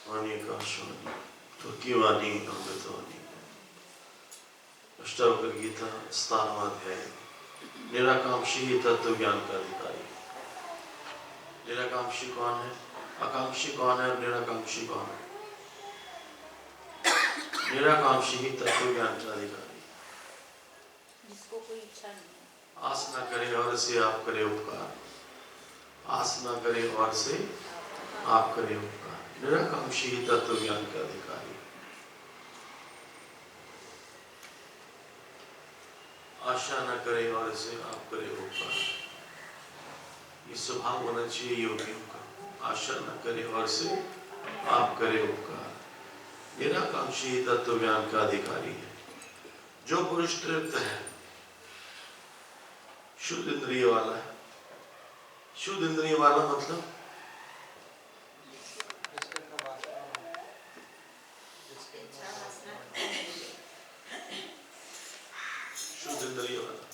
अनेकाशवाणी तुर्कीवाणी अमृतवाणी। अष्टावक्र गीता 17वां अध्याय। निराकांक्षी ही तत्व ज्ञान का अधिकारी। निराकांक्षी कौन है? आकांक्षी कौन है और निराकांक्षी कौन है? निराकांक्षी ही तत्व ज्ञान का अधिकारी, जिसको कोई इच्छा नहीं, आस न करे और से आप करे उपकार, आस न करे और से आप करे उपकार। निराकांक्षी ही तत्व ज्ञान का अधिकारी, आशा न करे और से आप करे उपकार। ये स्वभाव होना चाहिए योगियों का, आशा न करे और से आप करे उपकार। निराकांक्षी तत्व ज्ञान का अधिकारी है। जो पुरुष तृप्त है, शुद्ध इंद्रिय वाला है। शुद्ध इंद्रिय वाला मतलब शुद्ध इंद्रिय वाला,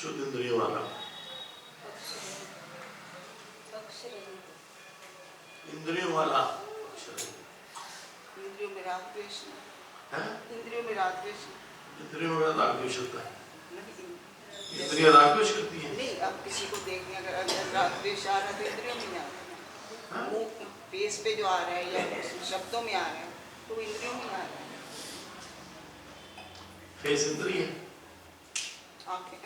शुद्ध इंद्रिय वाला, इंद्रियों वाला, इंद्रियों में राग द्वेष है? इंद्रियों में राग द्वेष इंद्रियों में राग द्वेष होता है। इंद्रियां राग द्वेष करती हैं? नहीं, अब किसी को देखने अगर राग द्वेष आ रहा है तो इंद्रियों में आ रहा है, मुंह फेस पे जो आ रहा है या शब्दों में आ रहा है तो वो इंद्रियों में आ रहा है। फेस इंद्रिय है, आंखें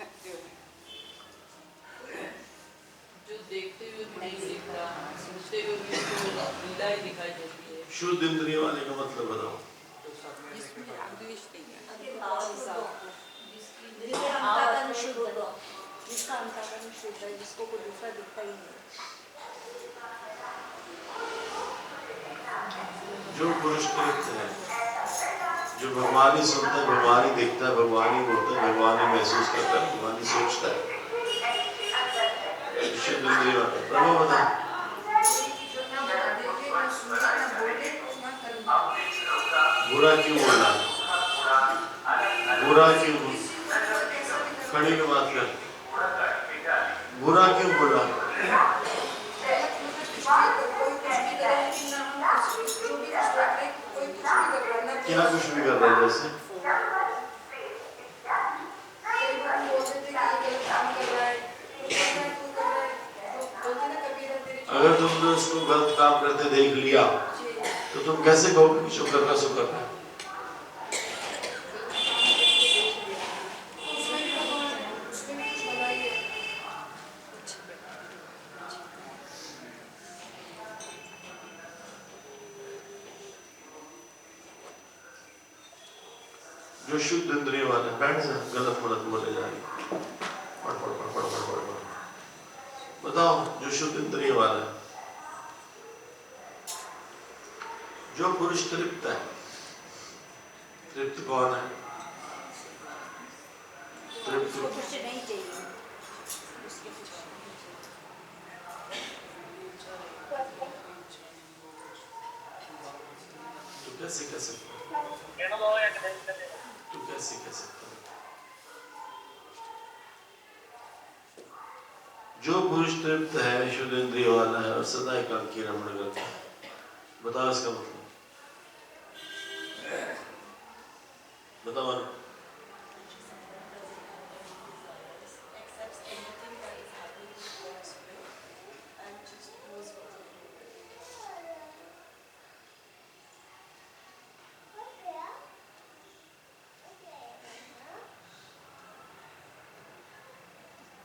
जो देखते हुए भी नहीं दिखता, सुनते हुए भी लीला ही दिखाई देती है। शुद्ध इंद्रिय वाले का मतलब बताओ। जिसमें राग द्वेष नहीं है, जिसका अंतःकरण शुद्ध है, जिसको कोई दूसरा दिखता ही नहीं। जो पुरुष तृप्त है, जो भगवान ही सुनता है, भगवान ही देखता है, भगवान ही बोलता है, भगवान ही महसूस करता है, भगवान ही सोचता है। शुद्ध इंद्रिय वाला प्रभु बता। बुरा क्यों बोला? बुरा क्यों बोला? खड़ी की बात कर। बुरा क्यों बोला? क्या कुछ भी कर रहा है जैसे? अगर तुमने उसको गलत काम करते देख लिया तो तुम कैसे कहोगे कि शुक्र का शुक्र है? जो शुद्ध इंद्रिय वाले बैठ जा, गलत मलत बोले जा रही, पढ़ पढ़ पढ़ पढ़ पढ़ पढ़। बताओ, जो शुद्ध इंद्रिय वाला है, जो पुरुष तृप्त है। तृप्त कौन है? तृप्त कुछ नहीं चाहिए। तो कैसे कह सकता? तू कैसे कह सकता? जो पुरुष तृप्त है, शुद्ध इंद्रिय वाला है और सदा एकांकी रमण करता है। बताओ इसका मतलब। बताओ।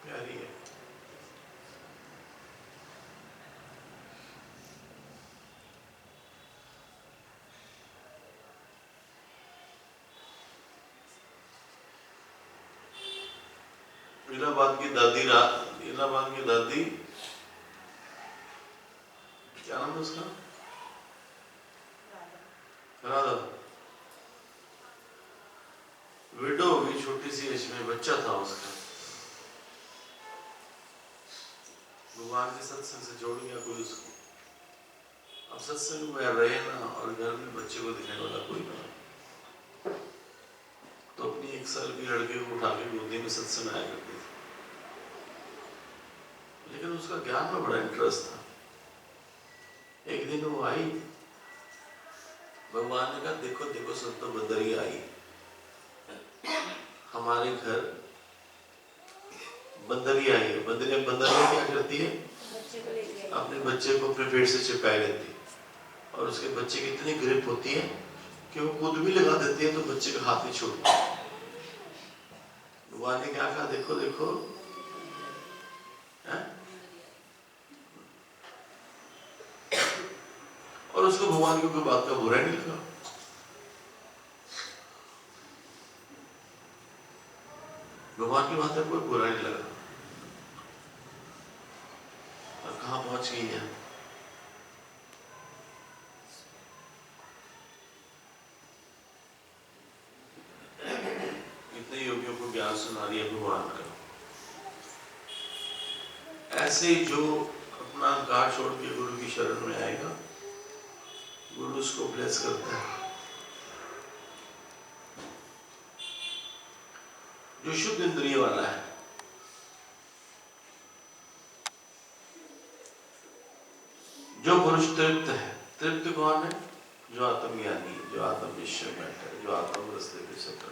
प्यारी है। इलाहाबाद की दादी इलाहाबाद की दादी, क्या नाम है उसका? राधा। विडो हुई, छोटी सी एज में बच्चा था उसका। भगवान के सत्संग से जोड़ गया कोई उसको। अब सत्संग में रहे ना और घर में बच्चे को दिखाने वाला कोई ना, तो अपनी 1 साल की लड़के को उठा के गोदी में सत्संग आया करते थे। लेकिन उसका ज्ञान में बड़ा इंटरेस्ट था। एक दिन वो आई, भगवान ने कहा देखो देखो संतो बंदरी आई हमारे घर, बंदरी आई है। बंदरिया क्या करती है? बच्चे को लेके आई। अपने बच्चे को अपने पेट से चिपकाए रहती है और उसके बच्चे की इतनी ग्रिप होती है कि वो कूद भी लगा देती है तो बच्चे का हाथ नहीं छूटता। भगवान ने क्या कहा देखो देखो है? और उसको भगवान की कोई बात का बुरा नहीं लगा। भगवान की बात में कोई बुरा नहीं लगा। और कहां पहुंच गई है? इतने योगियों को ज्ञान सुना दिया भगवान का। ऐसे ही जो अपना गांव छोड़ के गुरु की शरण में आएगा, गुरु उसको ब्लेस करता है। जो शुद्ध इंद्रिय वाला है, जो पुरुष तृप्त है। तृप्त कौन है? जो आत्मज्ञानी है, जो आत्मनिश्चय में बैठा है, जो आत्म रास्ते पे सफर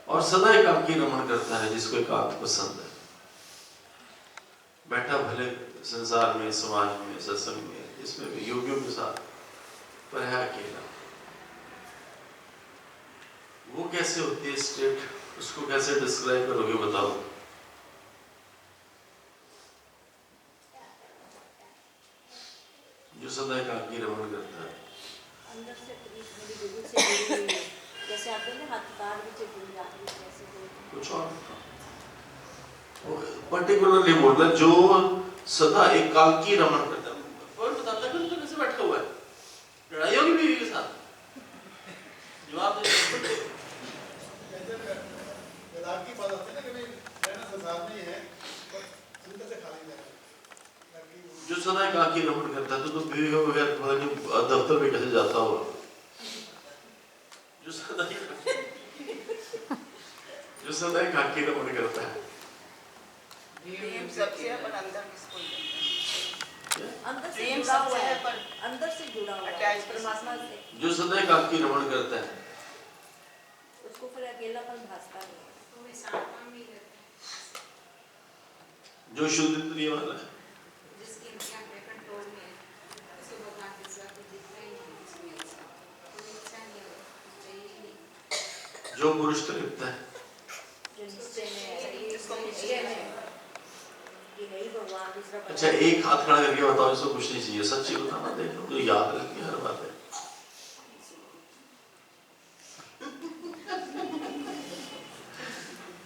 और सदा एकांकी रमण करता है, जिसको एकांत पसंद है। बैठा भले संसार में, समाज में, सत्संग में, इसमें भी योगियों के साथ, पर है अकेला। वो कैसे होती है स्टेट, उसको कैसे डिस्क्राइब करोगे बताओ? जो सदा एकांकी रमण करता है, अंदर से मेरी गुरु से जुड़ी हुई है। जैसे आप बोले हाथ तार भी से जुड़ जाती है, जैसे कुछ और पर्टिकुलरली बोल रहा, जो सदा एकांकी रमण करता है। कौन बताता है तो कैसे बैठा हुआ है? लड़ाई होगी बीवी के साथ? जवाब दे। की बात आती है ना कि भाई रहना संसार में ही है, पर सुंदर से खाली है। जो सदा एकांकी रमण करता है तो बीवी के बगैर पता नहीं दफ्तर में कैसे जाता होगा। जो सदा एकांकी रमण करता है, प्रेम सबसे अपन अंदर किसको लेते हैं? अंदर से प्रेम जुड़ा हुआ सबसे है, पर अंदर से जुड़ा हुआ है अटैच परमात्मा से। जो सदा एकांकी रमण करता है, उसको फिर अकेलापन भासता नहीं है। जो शुद्ध इंद्रिय वाला है, जो पुरुष तृप्त है, जो निश्चय में है, ये निश्चय में है कि नहीं भगवान दूसरा बना। अच्छा एक हाथ खड़ा करके बताओ जिसको कुछ नहीं चाहिए, सच्ची बताना, देख लो जो याद रहती है हर बात है।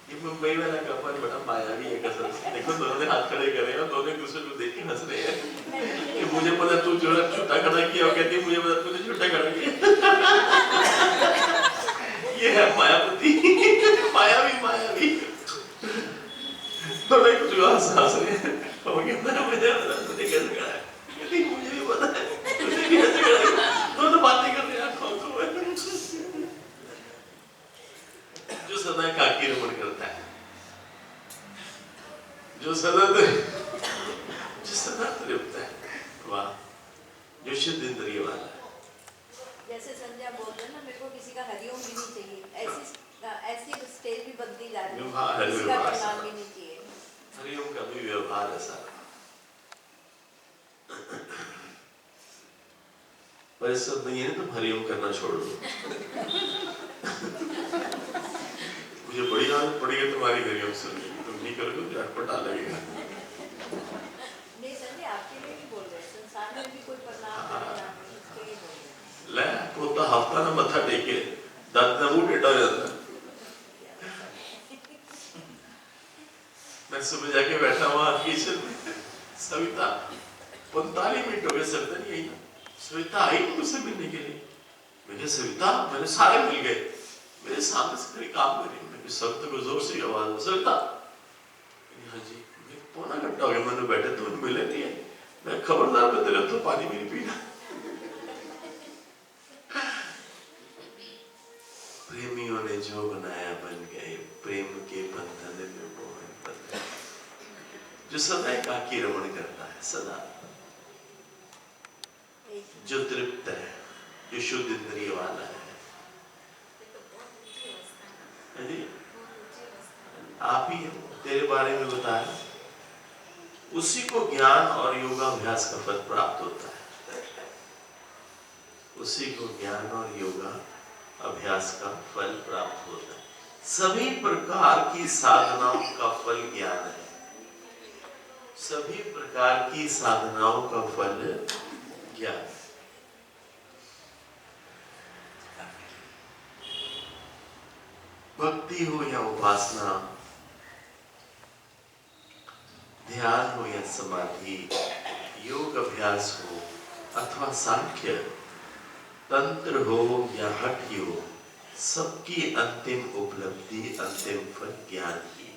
ये मुंबई वाला कपल बड़ा मायावी है कसम से। देखो दोनों ने हाथ खड़े करे और दोनों एक दूसरे को देख के हंस रहे हैं कि मुझे पता तू जो छोटा खड़ा किया, और कहती मुझे पता तूने छोटा खड़ा किया। ये है मायावती, मायावी दोनों एक दूसरे को हंस रहे हैं। और कहता है मुझे कैसे खड़ा है, कहती मुझे भी पता है तुझे भी कैसे खड़ा है। दोनों बातें कर रहे हैं आंखों को। जो सदा एकांकी रमण करता है, जो सदा तृप्त है, वाह, जो शुद्ध इंद्रिय वाला है। जैसे संध्या बोलते हैं ना, मेरे को किसी का हरिओम भी नहीं चाहिए, ऐसी स्टेज भी बदली जा रही है, किसी का प्रणाम भी नहीं चाहिए। हरिओम का भी व्यवहार है सारा। पर इस सब नहीं है, तुम हरिओम करना छोड़ दो। मुझे बड़ी आदत पड़ी है तुम्हारी हरिओम सुनने की, तुम नहीं करोगे तो अटपटा लगेगा। नहीं संजय, आपके लिए नहीं बोल रहे, संसार में भी कोई प्रणाम करेगा, इसके लिए बोल रहे। ले पोता हफ्ता ना मत्था टेके दर्द ना मुंह टेढ़ा हो जाता है। मैं सुबह जाके बैठा वहां किचन में, सविता 45 मिनट हो गए, सविता नहीं आई। सविता आई मुझसे मिलने के लिए। मैंने सविता, मैंने सारे मिल गए, मेरे सामने से खड़ी काम कर रही। मैंने सविता को जोर से आवाज में, सविता। हाँ जी। पौना घंटा हो गया मैंने बैठे, तुम मिले नहीं है। मैं खबरदार मैं तेरे तो पानी भी नहीं पीना। प्रेमियों ने जो बनाया बन गए, प्रेम के बंधन में मोहन। फल है जो सदा एकाकी रमण करता है, सदा जो तृप्त है, जो शुद्ध इंद्रिय वाला है। आप ही तेरे बारे में बताया, उसी को ज्ञान और योगाभ्यास का फल प्राप्त होता है। उसी को ज्ञान और योगा अभ्यास का फल प्राप्त होता है। सभी प्रकार की साधनाओं का फल ज्ञान है। सभी प्रकार की साधनाओं का फल ज्ञान है। भक्ति हो या उपासना, ध्यान हो या समाधि, योग अभ्यास हो अथवा सांख्य, तंत्र हो या हठ योग, सबकी अंतिम उपलब्धि, अंतिम फल ज्ञान ही है।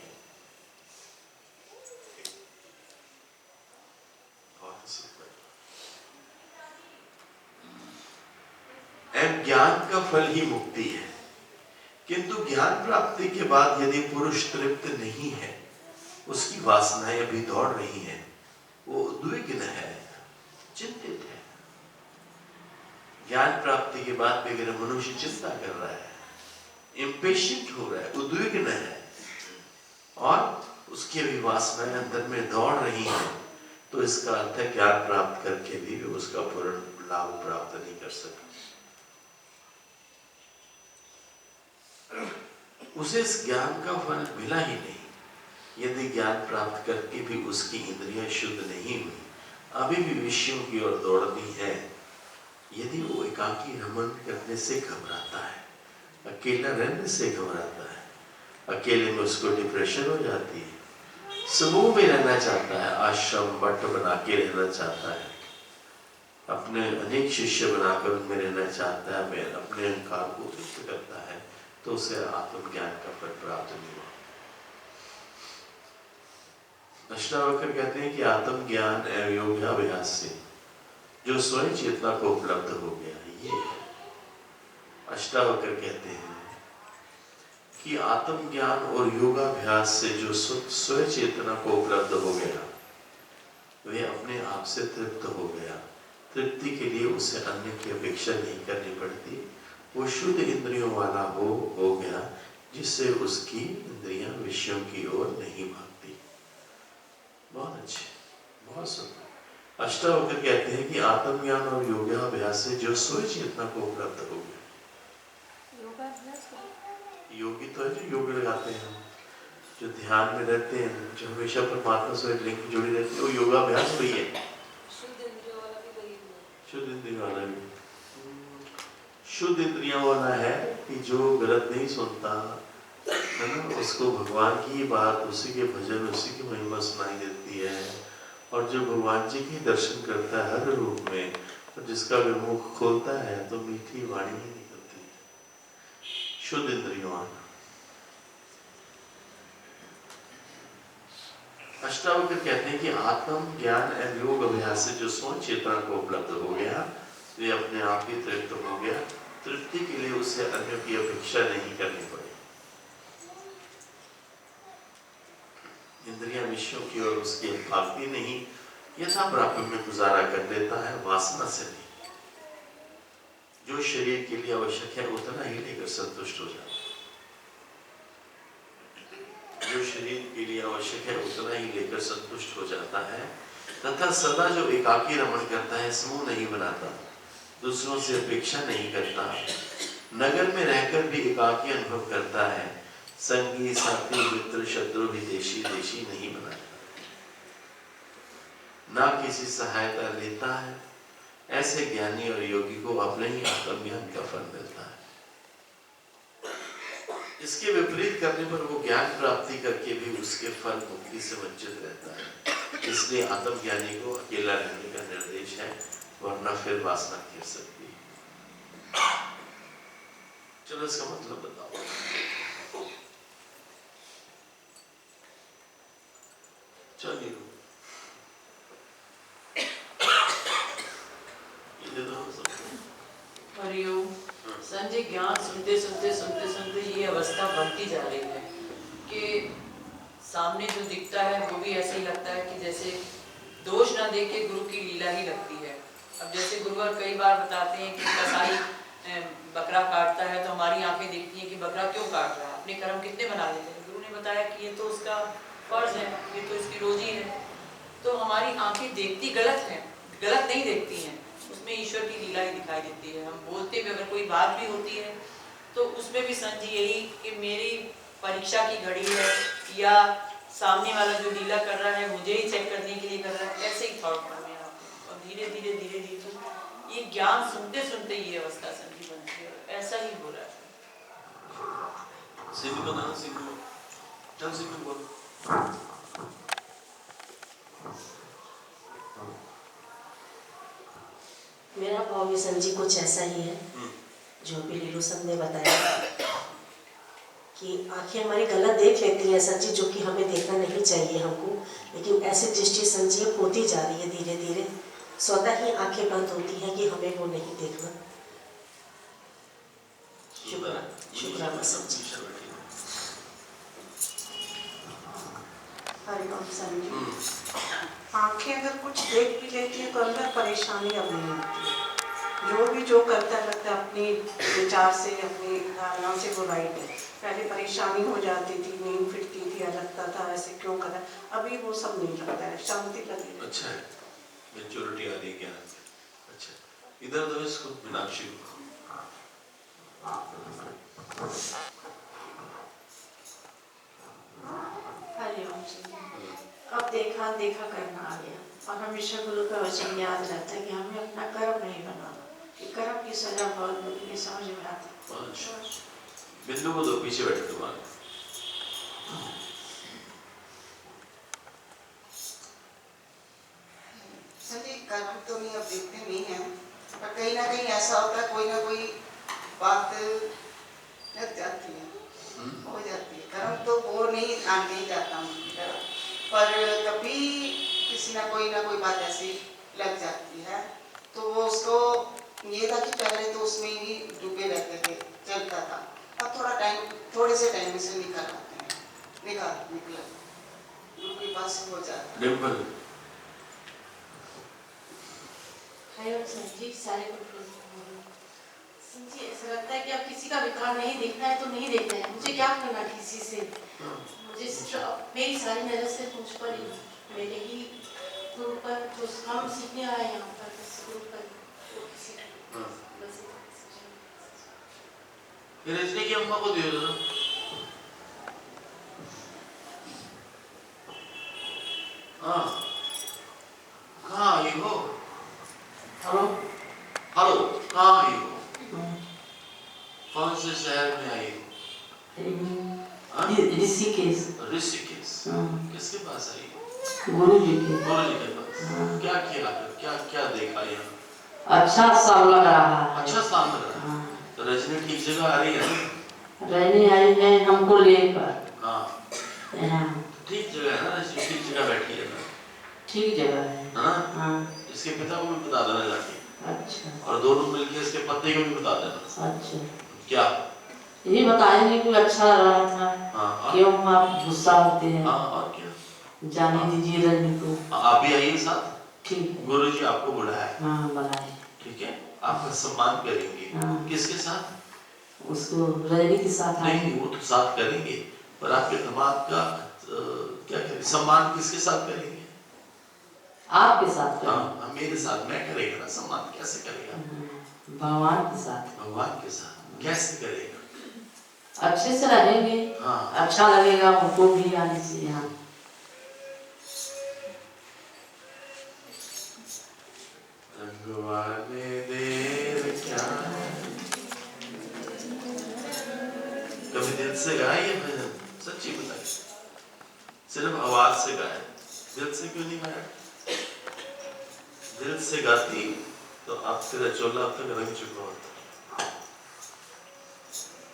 ज्ञान का फल ही मुक्ति है। किंतु ज्ञान प्राप्ति के बाद यदि पुरुष तृप्त नहीं है, उसकी वासनाएं अभी दौड़ रही हैं, वो उद्विग्न है, चिंतित है। ज्ञान प्राप्ति के बाद भी अगर मनुष्य चिंता कर रहा है, इम्पेशेंट हो रहा है, उद्विग्न है और उसकी अभी वासनाएं अंदर में दौड़ रही हैं, तो इसका अर्थ है ज्ञान प्राप्त करके भी उसका पूर्ण लाभ प्राप्त नहीं कर सका। उसे इस ज्ञान का फल मिला ही नहीं। यदि ज्ञान प्राप्त करके भी उसकी इंद्रियां शुद्ध नहीं हुई, अभी भी विषयों की ओर दौड़ती है, यदि वो एकाकी रमण करने से घबराता है, अकेला रहने से घबराता है, अकेले में उसको डिप्रेशन हो जाती है, समूह में रहना चाहता है, आश्रम मठ बना के रहना चाहता है, अपने अनेक शिष्य बनाकर उनमें रहना चाहता है, मैं अपने अहंकार को तृप्त करता है, तो उसे आत्मज्ञान का फल प्राप्त नहीं हुआ। अष्टावक्र कहते हैं कि आत्मज्ञान एवं योगाभ्यास से जो स्वयं चेतना को उपलब्ध हो गया, ये अष्टावक्र कहते हैं कि आत्मज्ञान और योगाभ्यास से जो स्वयं चेतना को उपलब्ध हो गया, वे अपने आप से तृप्त हो गया। तृप्ति के लिए उसे अन्य की अपेक्षा नहीं करनी पड़ती। वो शुद्ध इंद्रियों वाला हो गया, जिससे उसकी इंद्रियां विषयों की ओर नहीं भागती। बहुत अच्छे, बहुत सुंदर। अष्टावक्र कहते हैं कि आत्मज्ञान और योगाभ्यास से जो स्वयं चेतना को उपलब्ध हो गया। योगी तो है जो योग लगाते हैं, जो ध्यान में रहते हैं, जो हमेशा परमात्मा से लिंक जुड़ी रहती है, वो योगाभ्यास वही है। शुद्ध इंद्रियों वाला भी, शुद्ध इंद्रियों वाला है कि जो गलत नहीं सुनता है ना, उसको भगवान की बात, उसी के भजन, उसी की महिमा सुनाई देती है, और जो भगवान जी के दर्शन करता है हर रूप में, और जिसका मुख खोलता है तो मीठी वाणी ही निकलती है। शुद्ध इंद्रियों वाला। अष्टावक्र कहते हैं कि आत्म ज्ञान एवं योग अभ्यास से जो स्वयं चेतना को उपलब्ध हो गया, वे अपने आप ही तृप्त हो गया। तृप्ति के लिए उसे अन्य की अपेक्षा नहीं करनी पड़ी। इंद्रियां विषयों की ओर उसकी भागती नहीं, यथा प्राप्त में गुजारा कर लेता है, वासना से नहीं। जो शरीर के लिए आवश्यक है उतना ही लेकर संतुष्ट हो जाता है। जो शरीर के लिए आवश्यक है उतना ही लेकर संतुष्ट हो जाता है, तथा सदा जो एकाकी रमण करता है, समूह नहीं बनाता, दूसरों से अपेक्षा नहीं करता, नगर में रहकर भी एकाकी अनुभव करता है, संगी साथी मित्र शत्रु विदेशी देशी नहीं बनाता, ना किसी सहायता लेता है। ऐसे ज्ञानी और योगी को अपने ही आत्मज्ञान का फल मिलता है। इसके विपरीत करने पर वो ज्ञान प्राप्ति करके भी उसके फल मुक्ति से वंचित रहता है। इसलिए आत्मज्ञानी को अकेला रहने का निर्देश है, वरना फिर वासना घेर सकती है। चलो इसका मतलब बताओ। चलिए हरिओम। संजय, ज्ञान सुनते सुनते सुनते सुनते ये अवस्था बनती जा रही है कि सामने जो दिखता है वो भी ऐसे ही लगता है कि जैसे दोष ना देख के गुरु की लीला ही लगती है। अब जैसे गुरुवर कई बार बताते हैं कि कसाई बकरा काटता है तो हमारी आंखें देखती हैं कि बकरा क्यों काट रहा है, अपने कर्म कितने बना लेते हैं। गुरु ने बताया कि ये तो उसका फर्ज है, ये तो इसकी रोजी है। तो हमारी आंखें देखती गलत हैं, गलत नहीं देखती हैं, उसमें ईश्वर की लीला ही दिखाई देती है। हम बोलते भी अगर कोई बात भी होती है तो उसमें भी संत जी यही कि मेरी परीक्षा की घड़ी है या सामने वाला जो लीला कर रहा है मुझे ही चेक करने के लिए कर रहा है, ऐसे ही थॉट में आप। और धीरे धीरे धीरे धीरे तो ये ज्ञान सुनते सुनते ये अवस्था संत जी बनती है। ऐसा ही हो रहा है। सिद्धू को ना, सिद्धू चल, सिद्धू बोल। मेरा भाव भी संत जी कुछ ऐसा ही है जो भी लीलू संत ने बताया कि आंखें हमारी गलत देख लेती हैं संत जी, जो कि हमें देखना नहीं चाहिए हमको, लेकिन ऐसी दृष्टि संत जी होती जा रही है धीरे धीरे, स्वतः ही आंखें बंद होती हैं कि हमें वो नहीं देखना। शुक्राना संत जी। हरिओम संत जी। आंखें अगर कुछ देख भी लेती है तो अंदर परेशानी अब नहीं होती। जो करता लगता है अपनी विचार से, अपनी धारणा से वो राइट है। पहले परेशानी हो जाती थी, नींद फिरती थी, लगता था ऐसे क्यों करा, अभी वो सब नहीं लगता है, शांति लगी। अच्छा है, मेच्योरिटी आ रही है ज्ञान। अच्छा, इधर दो इसको, मीनाक्षी को। हरिओम जी। अब देखा देखा करना आ गया और हमेशा गुरु का वचन याद रहता है कि हमें अपना कर्म नहीं बनाना, कि कर्म की सजा बहुत बुरी, समझ में आता है। बिंदु को दो, पीछे बैठे तुम्हारे। संजय कर्म तो नहीं अब देखते नहीं है, पर कहीं ना कहीं ऐसा होता है, कोई ना कोई बात लग जाती है, हो जाती है। कर्म तो वो नहीं नहीं जाता पर कभी किसी ना कोई बात ऐसी लग जाती है तो वो उसको ये था कि पहले तो उसमें ही डूबे रहते थे, चलता था। अब थोड़े से टाइम से निकल आते हैं, निकला गुरु के पास हो जाता है। संत जी सारे संत जी ऐसा लगता है कि अब किसी का विकार नहीं देखना है तो नहीं देखना है, मुझे क्या करना किसी से, मुझे मेरी सारी नजर से मुझ पर ही, मेरे ही गुरु पर जो हम सीखने आए हैं यहाँ पर, गुरु पर रजनी की अम्मा को दियो ना। हाँ, कहाँ आई हो? हेलो, कहाँ आई हो? कौन से शहर में आई हो? ऋषिकेश। ऋषिकेश। किसके पास आई? गुरु जी के। गुरु जी के पास। क्या किया? क्या देखा यहाँ? अच्छा सा लग रहा है। अच्छा सा लग रहा है। तो रजनी ठीक जगह आ रही है ना? रजनी आई है हमको लेकर। हाँ। ठीक जगह है ना, रजनी ठीक जगह बैठी है ना? ठीक जगह है। हाँ। इसके पिता को भी बता देना जाके। अच्छा। और दोनों मिलके इसके पति को भी बता देना। अच्छा। क्या? ये बताएंगे कि अच्छा रहा था। हाँ। क्यों आप गुस्सा होते हैं? हाँ, और क्या? जाने दीजिए रजनी को। आप भी आइए साथ। ठीक है। गुरु जी आपको बुलाए। हाँ, बुलाए। ठीक है, आपका सम्मान करेंगे। हाँ। किसके साथ? उसको रजनी के साथ। नहीं, वो तो साथ करेंगे, पर आपके दामाद का क्या करें, सम्मान किसके साथ करेंगे? आपके साथ। हाँ, मेरे साथ मैं करेगा ना, सम्मान कैसे करेगा? भगवान के साथ। भगवान के साथ कैसे करेगा? अच्छे से रहेंगे। हाँ। अच्छा लगेगा उनको भी आने से यहाँ। रंगवाले देर क्या, कभी दिल से गाए ये भजन? सच्ची बताइए, सिर्फ आवाज से गाए, दिल से क्यों नहीं गाया? दिल से गाती तो आप तेरा चोला अब तक रंग चुका होता।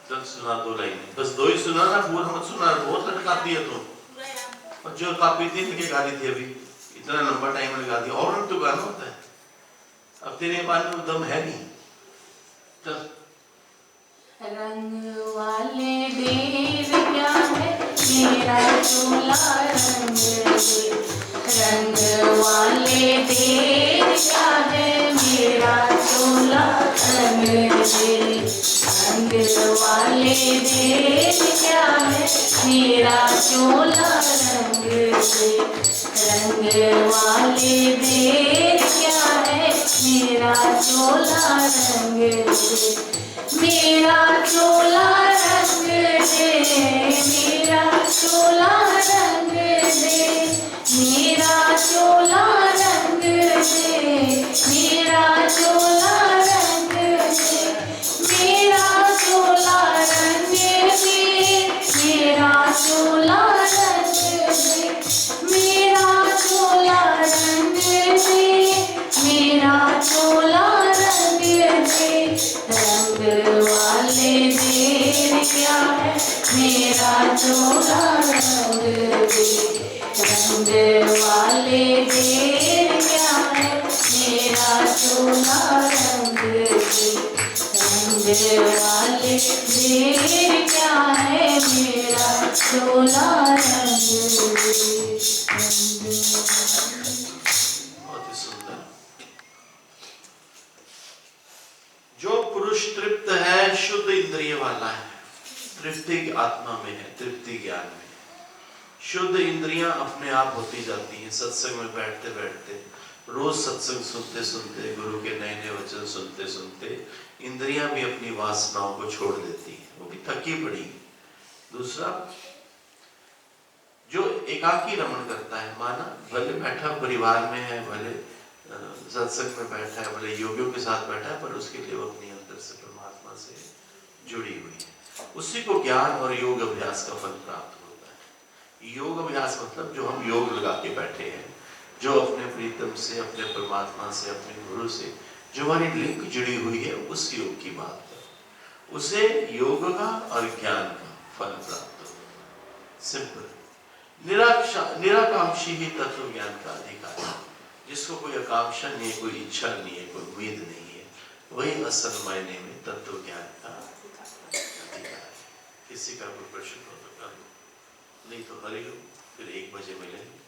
चल सुना दो लाइन, बस दो ही सुना ना, पूरा मत सुना, बहुत लटकाती है तुम। और जो काफी दिन के गा रही थी अभी, इतना लंबा टाइम लगा दिया, और रंग तो गाना होता है। अब तेरे पास में दम है नहीं। चल। रंग वाले देर क्या है मेरा चोला रंग दे, रंग वाले देर क्या है मेरा चोला रंग दे, रंग वाले देर क्या है मेरा चोला रंग दे, रंग वाले देर क्या है मेरा चोला रंग दे, मेरा चोला रंग दे, मेरा चोला रंग दे, मेरा चोला रंग दे, मेरा चोला रंग दे, मेरा चोला रंग दे, मेरा चोला रंग दे, मेरा चोला रंग दे, मेरा चोला रंग दे, रंग वाले देर क्या है मेरा चोला रंग दे, रंग वाले देर क्या है मेरा चोला रंग दे, रंग वाले देर क्या है मेरा चोला रंग दे। बहुत ही सुंदर। जो पुरुष तृप्त है, शुद्ध इंद्रिय वाला है, तृप्ति आत्मा में है, तृप्ति ज्ञान में, शुद्ध इंद्रियां अपने आप होती जाती हैं। सत्संग में बैठते बैठते, रोज सत्संग सुनते सुनते, गुरु के नए नए वचन सुनते सुनते इंद्रियां भी अपनी वासनाओं को छोड़ देती हैं, वो भी थकी पड़ी। दूसरा, जो एकाकी रमण करता है, माना भले बैठा परिवार में है, भले सत्संग में बैठा है, भले योगियों के साथ बैठा है, पर उसके लिए वो अपनी अंदर से परमात्मा से जुड़ी हुई है, उसी को ज्ञान और योग अभ्यास का फल प्राप्त होता है। योग अभ्यास मतलब जो हम योग लगा के बैठे हैं, जो अपने प्रीतम से, अपने परमात्मा से, अपने गुरु से जो हमारी लिंक जुड़ी हुई है, उस योग की बात है, उसे योग का और ज्ञान का फल प्राप्त होगा। सिंपल। निराकांक्षी ही तत्व ज्ञान का अधिकारी है, जिसको कोई आकांक्षा नहीं है, कोई इच्छा नहीं है, कोई उम्मीद नहीं है, वही असल मायने में तत्व ज्ञान का अधिकारी है। किसी का कोई प्रश्न हो तो कर लो, नहीं तो हरि लो, फिर 1 बजे मिलेंगे।